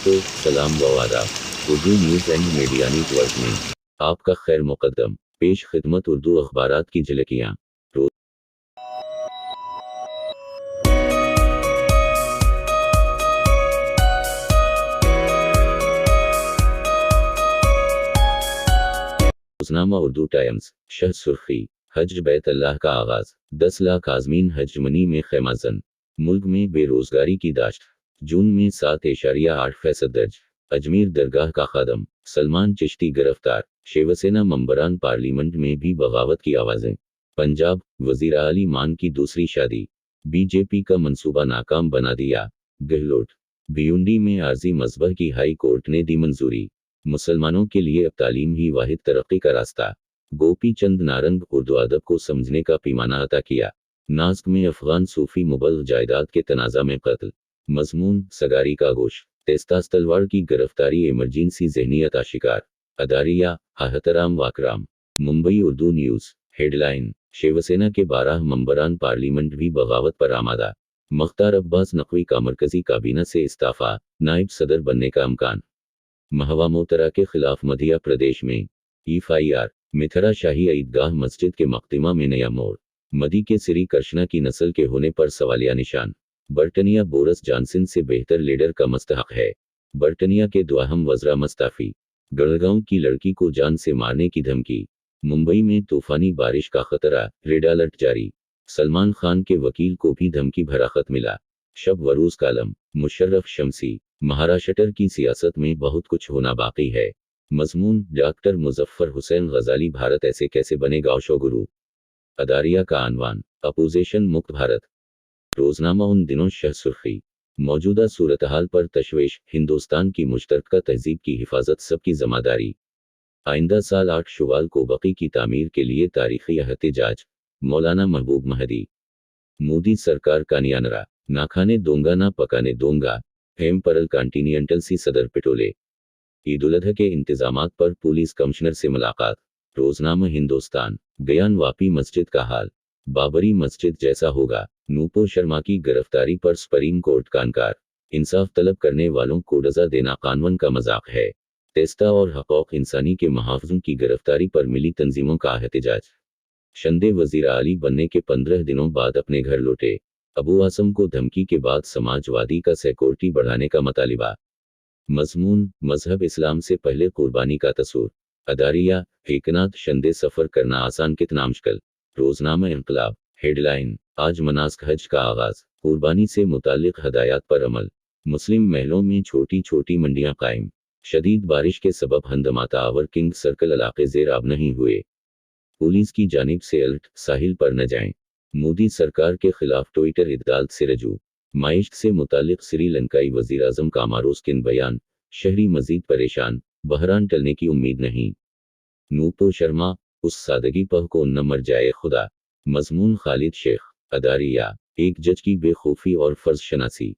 दोस्तों, सलाम व आदाब। Urdu news and media network में आपका खैर मुकद्दम। पेश खिदमत उर्दू अखबारात की झलकियाँ। रोज़नामा उर्दू टाइम्स। शह सुर्खी, हज बैत अल्लाह का आगाज़, 10 लाख आज़मीन हज मनी में खैमाजन। मुल्क में बेरोजगारी की दाश्त, जून में 7.8% दर्ज। अजमेर दरगाह का खादम सलमान चिश्ती गिरफ्तार। शिवसेना मंबरान पार्लियामेंट में भी बगावत की आवाज़ें। पंजाब, वज़ीर आली मान की दूसरी शादी, बीजेपी का मंसूबा नाकाम बना दिया। गहलोत, भिवंडी में आर्जी मज़बह की हाई कोर्ट ने दी मंजूरी। मुसलमानों के लिए अब तालीम ही वाहिद तरक्की का रास्ता। गोपी चंद नारंग उर्दू अदब को समझने का पैमाना अता किया। नाज़्क में अफगान सूफी मुबल्लिग जायदाद के तनाज़ा में कत्ल। मज़मून सगारी का गोश, तेस्तास तलवार की गिरफ्तारी इमरजेंसी ज़हनियत आशिकार। अदारिया आहतराम वाकराम। मुंबई उर्दू न्यूज़ हेडलाइन, शिवसेना के 12 मंबरान पार्लियामेंट भी बगावत पर आमादा। मुख्तार अब्बास नकवी का मरकजी काबीना से इस्तीफा, नायब सदर बनने का इम्कान। महवा मोतरा के खिलाफ मध्य प्रदेश में एफआईआर। मिथरा शाही ईदगाह मस्जिद के मकदमा में नया मोड़। मदी के सिरी कृष्णा की नस्ल के होने पर सवालिया निशान। बर्टनिया बोरिस जॉनसन से बेहतर लीडर का मुस्तहक है। बर्टनिया के दुआहम वज़रा मुस्ताफी। गढ़गांव की लड़की को जान से मारने की धमकी। मुंबई में तूफानी बारिश का खतरा, रेड अलर्ट जारी। सलमान खान के वकील को भी धमकी भरा खत मिला। शब वरूज कालम, मुशर्रफ शमसी। महाराष्ट्र की सियासत में बहुत कुछ होना बाकी है। मज़मून, डॉक्टर मुजफ्फर हुसैन गजाली भारत ऐसे कैसे बनेगा ओशोगुरु। अदारिया का आनवान, अपोजिशन मुक्त भारत। रोज़नामा उन दिनों शह सुर्खी, मौजूदा सूरतहाल पर तशवीश, हिंदुस्तान की मुश्तरका तहजीब की हिफाजत सबकी ज़िम्मेदारी। आइंदा साल 8 शवाल को बकी की तामीर के लिए तारीखी एहतिजाज। मौलाना महबूब महदी। मोदी सरकार का नियानरा, ना खाने दूंगा ना पकाने दूंगा। हेमपरल कॉन्टिनेंटल सी सदर पिटोले। ईद उल अजहा के इंतजामात पर पुलिस कमिश्नर से मुलाकात। रोज़नामा हिंदुस्तान, गयान वापी मस्जिद का हाल, बाबरी मस्जिद जैसा होगा। नूपुर शर्मा की गिरफ्तारी पर सुप्रीम कोर्ट का इनकार। इंसाफ तलब करने वालों को सजा देना कानून का मजाक है। तेस्ता और हकूक़ इंसानी के मुहाफ़िज़ों की गिरफ्तारी पर मिली तंजीमों का एहतिजाज। शंदे वज़ीर आली बनने के 15 दिनों बाद अपने घर लौटे। अबू आसम को धमकी के बाद समाजवादी का सिक्योरिटी बढ़ाने का मुतालिबा। मज़मून, मजहब इस्लाम से पहले कुर्बानी का तस्वुर। अदारिया, एकनाथ शंदे सफ़र करना आसान कितना मुश्किल। रोज़नामा इंक़लाब हेडलाइन, आज मनासिक हज का आगाज़, कुर्बानी से मुताल्लिक़ हदायत पर अमल। मुस्लिम महलों में छोटी छोटी मंडियां कायम। शदीद बारिश के सबब हंदमाता आवर किंग सर्कल इलाके ज़ेर आब नहीं हुए। पुलिस की जानिब से अलर्ट, साहिल पर न जाएं। मोदी सरकार के खिलाफ ट्विटर अदालत से रजू। माइश्क से मुतालिक श्रीलंकाई वज़ीर आज़म का मारूस्किन बयान, शहरी मजीद परेशान, बहरान टलने की उम्मीद नहीं। नूपुर शर्मा, उस सादगी पर को न मर जाए खुदा। मज़मून खालिद शेख। अदारिया, एक जज की बेखौफी और फ़र्ज शनासी।